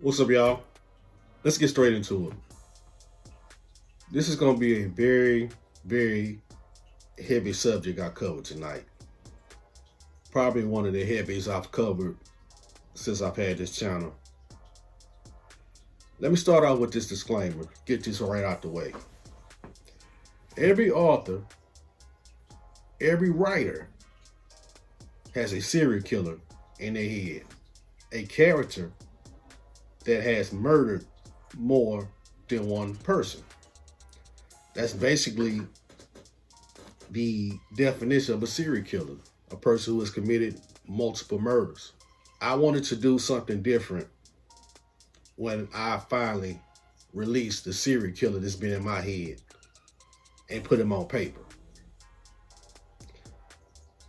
What's up, y'all? Let's get straight into it. This is going to be a very heavy subject I covered tonight. Probably one of the heaviest I've covered since I've had this channel. Let me start out with this disclaimer. Get this right out the way. Every author, every writer has a serial killer in their head. A character that has murdered more than one person. That's basically the definition of a serial killer, a person who has committed multiple murders. I wanted to do something different when I finally released the serial killer that's been in my head and put him on paper.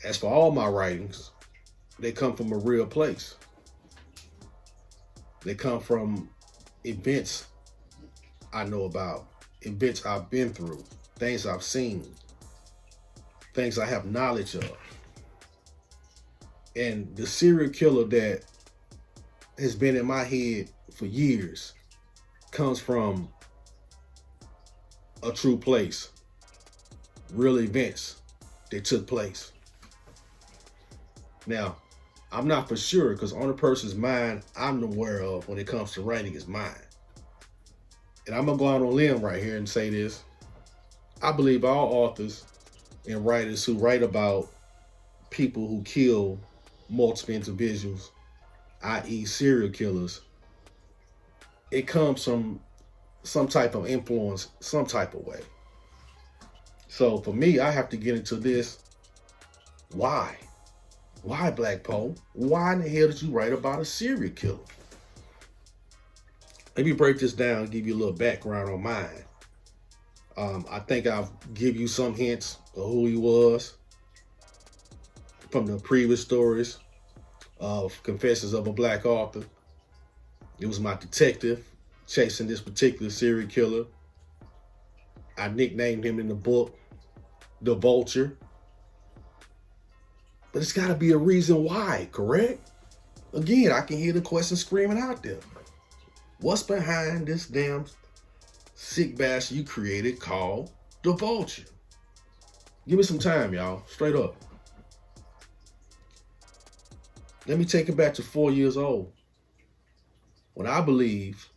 As for all my writings, they come from a real place. They come from events I know about, events I've been through, things I've seen, things I have knowledge of. And the serial killer that has been in my head for years comes from a true place, real events that took place. Now, I'm not for sure because on a person's mind I'm aware of when it comes to writing is mine. And I'm going to go out on a limb right here and say this. I believe all authors and writers who write about people who kill multiple individuals, i.e. serial killers, it comes from some type of influence, some type of way. So for me, I have to get into this. Why? Why, Black P.O.E? Why in the hell did you write about a serial killer? Let me break this down and give you a little background on mine. I think I'll give you some hints of who he was from the previous stories of Confessions of a Black Author. It was my detective chasing this particular serial killer. I nicknamed him in the book the Vulture. But it's got to be a reason why, correct? Again, I can hear the question screaming out there. What's behind this damn sick bastard you created called the Vulture? Give me some time, y'all. Straight up. Let me take it back to 4 years old, when I believe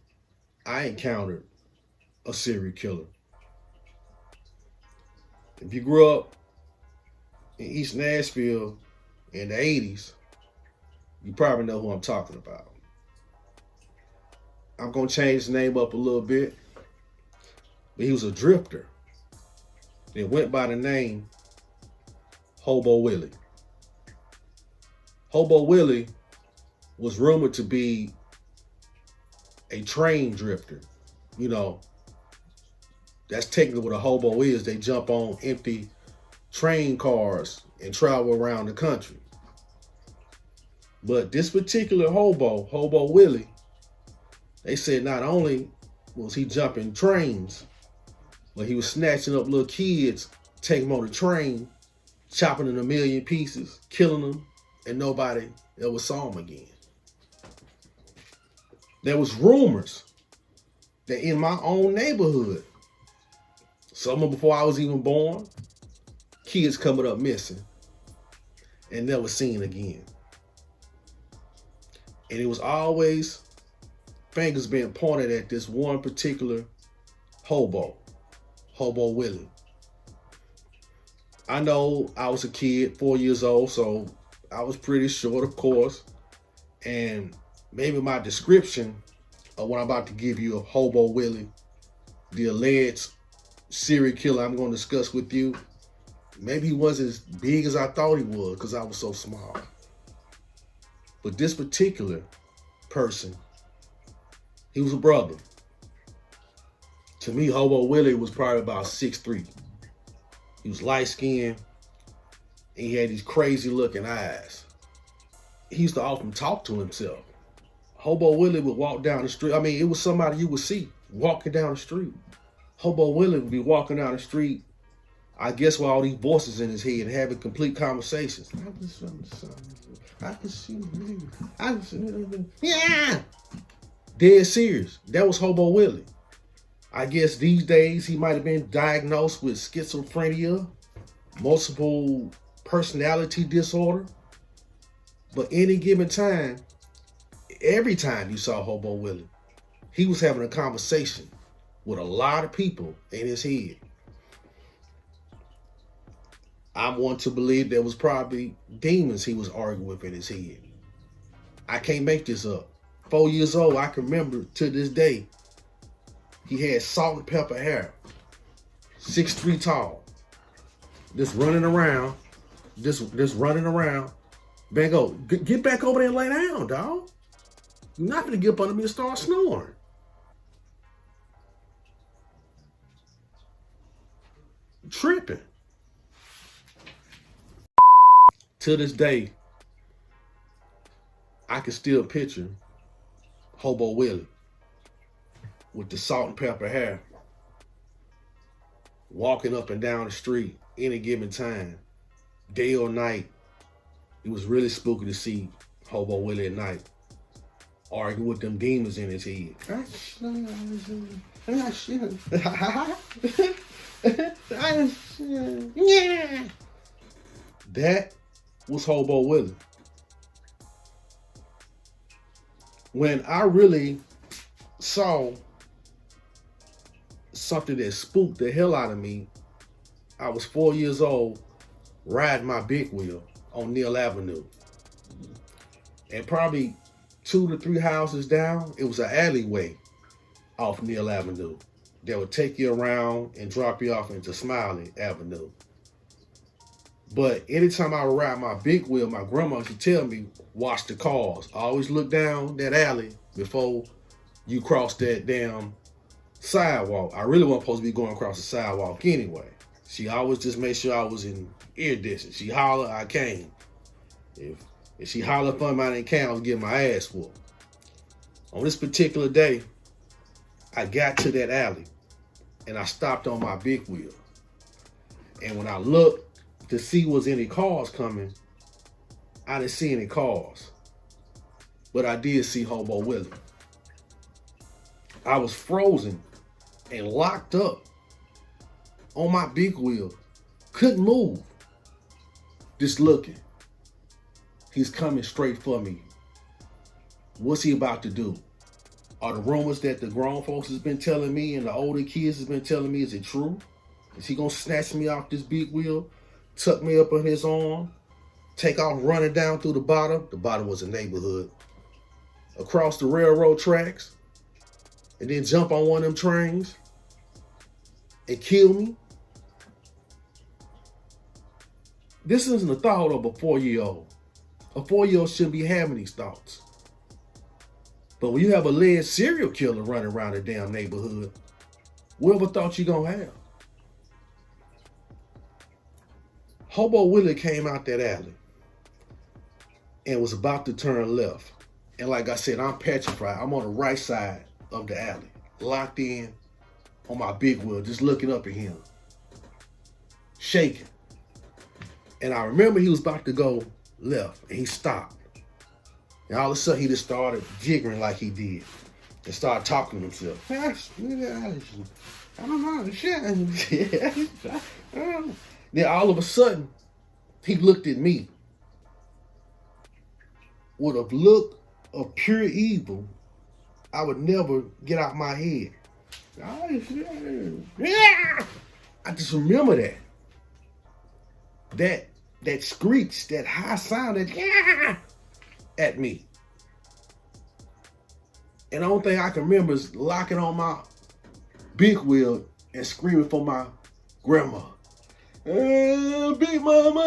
I encountered a serial killer. If you grew up in East Nashville in the 80s, you probably know who I'm talking about. I'm going to change the name up a little bit, but he was a drifter. It went by the name Hobo Willie. Hobo Willie was rumored to be a train drifter. You know, that's technically what a hobo is. They jump on empty train cars and travel around the country. But this particular hobo, Hobo Willie, they said not only was he jumping trains, but he was snatching up little kids, taking them on the train, chopping them in a million pieces, killing them, and nobody ever saw him again. There was rumors that in my own neighborhood, some before I was even born, kids coming up missing and never seen again. And it was always fingers being pointed at this one particular hobo, Hobo Willie. I know I was a kid, 4 years old, so I was pretty short, of course. And maybe my description of what I'm about to give you of Hobo Willie, the alleged serial killer I'm going to discuss with you, maybe he wasn't as big as I thought he was because I was so small. But this particular person, he was a brother. To me, Hobo Willie was probably about 6'3". He was light-skinned, and he had these crazy-looking eyes. He used to often talk to himself. Hobo Willie would walk down the street. I mean, it was somebody you would see walking down the street. Hobo Willie would be walking down the street, I guess, with all these voices in his head and having complete conversations. I can see, yeah. Dead serious. That was Hobo Willie. I guess these days he might have been diagnosed with schizophrenia, multiple personality disorder. But any given time, every time you saw Hobo Willie, he was having a conversation with a lot of people in his head. I want to believe there was probably demons he was arguing with in his head. I can't make this up. 4 years old, I can remember to this day, he had salt and pepper hair, 6'3" tall, just running around, just running around. Bango, get back over there and lay down, dog. You're not gonna get up under me and start snoring. Tripping. To this day, I can still picture Hobo Willie with the salt and pepper hair, walking up and down the street any given time, day or night. It was really spooky to see Hobo Willie at night, arguing with them demons in his head. That was Hobo Willie. When I really saw something that spooked the hell out of me, I was 4 years old, riding my big wheel on Neal Avenue. And probably 2 to 3 houses down, it was an alleyway off Neal Avenue that would take you around and drop you off into Smiley Avenue. But anytime I would ride my big wheel, my grandma used to tell me, watch the cars. Always look down that alley before you cross that damn sidewalk. I really wasn't supposed to be going across the sidewalk anyway. She always just made sure I was in ear distance. She hollered, I came. If she hollered for me, I didn't count, I was getting my ass whooped. On this particular day, I got to that alley and I stopped on my big wheel. And when I looked to see was any cars coming, I didn't see any cars. But I did see Hobo Willie. I was frozen and locked up on my big wheel. Couldn't move. Just looking. He's coming straight for me. What's he about to do? Are the rumors that the grown folks has been telling me and the older kids has been telling me, is it true? Is he gonna snatch me off this big wheel, tuck me up in his arm, take off running down through the bottom? The bottom was a neighborhood. Across the railroad tracks, and then jump on one of them trains and kill me? This isn't the thought of a 4-year-old. A 4-year-old shouldn't be having these thoughts. But when you have a lead serial killer running around the damn neighborhood, whatever thought you gonna have? Hobo Willie came out that alley and was about to turn left. And like I said, I'm petrified. I'm on the right side of the alley, locked in on my big wheel, just looking up at him, shaking. And I remember he was about to go left, and he stopped. And all of a sudden, he just started jiggering like he did, and started talking to himself. Then all of a sudden, he looked at me with a look of pure evil I would never get out my head. I just remember that screech, that high sound, at me. And the only thing I can remember is locking on my big wheel and screaming for my grandma. Big mama!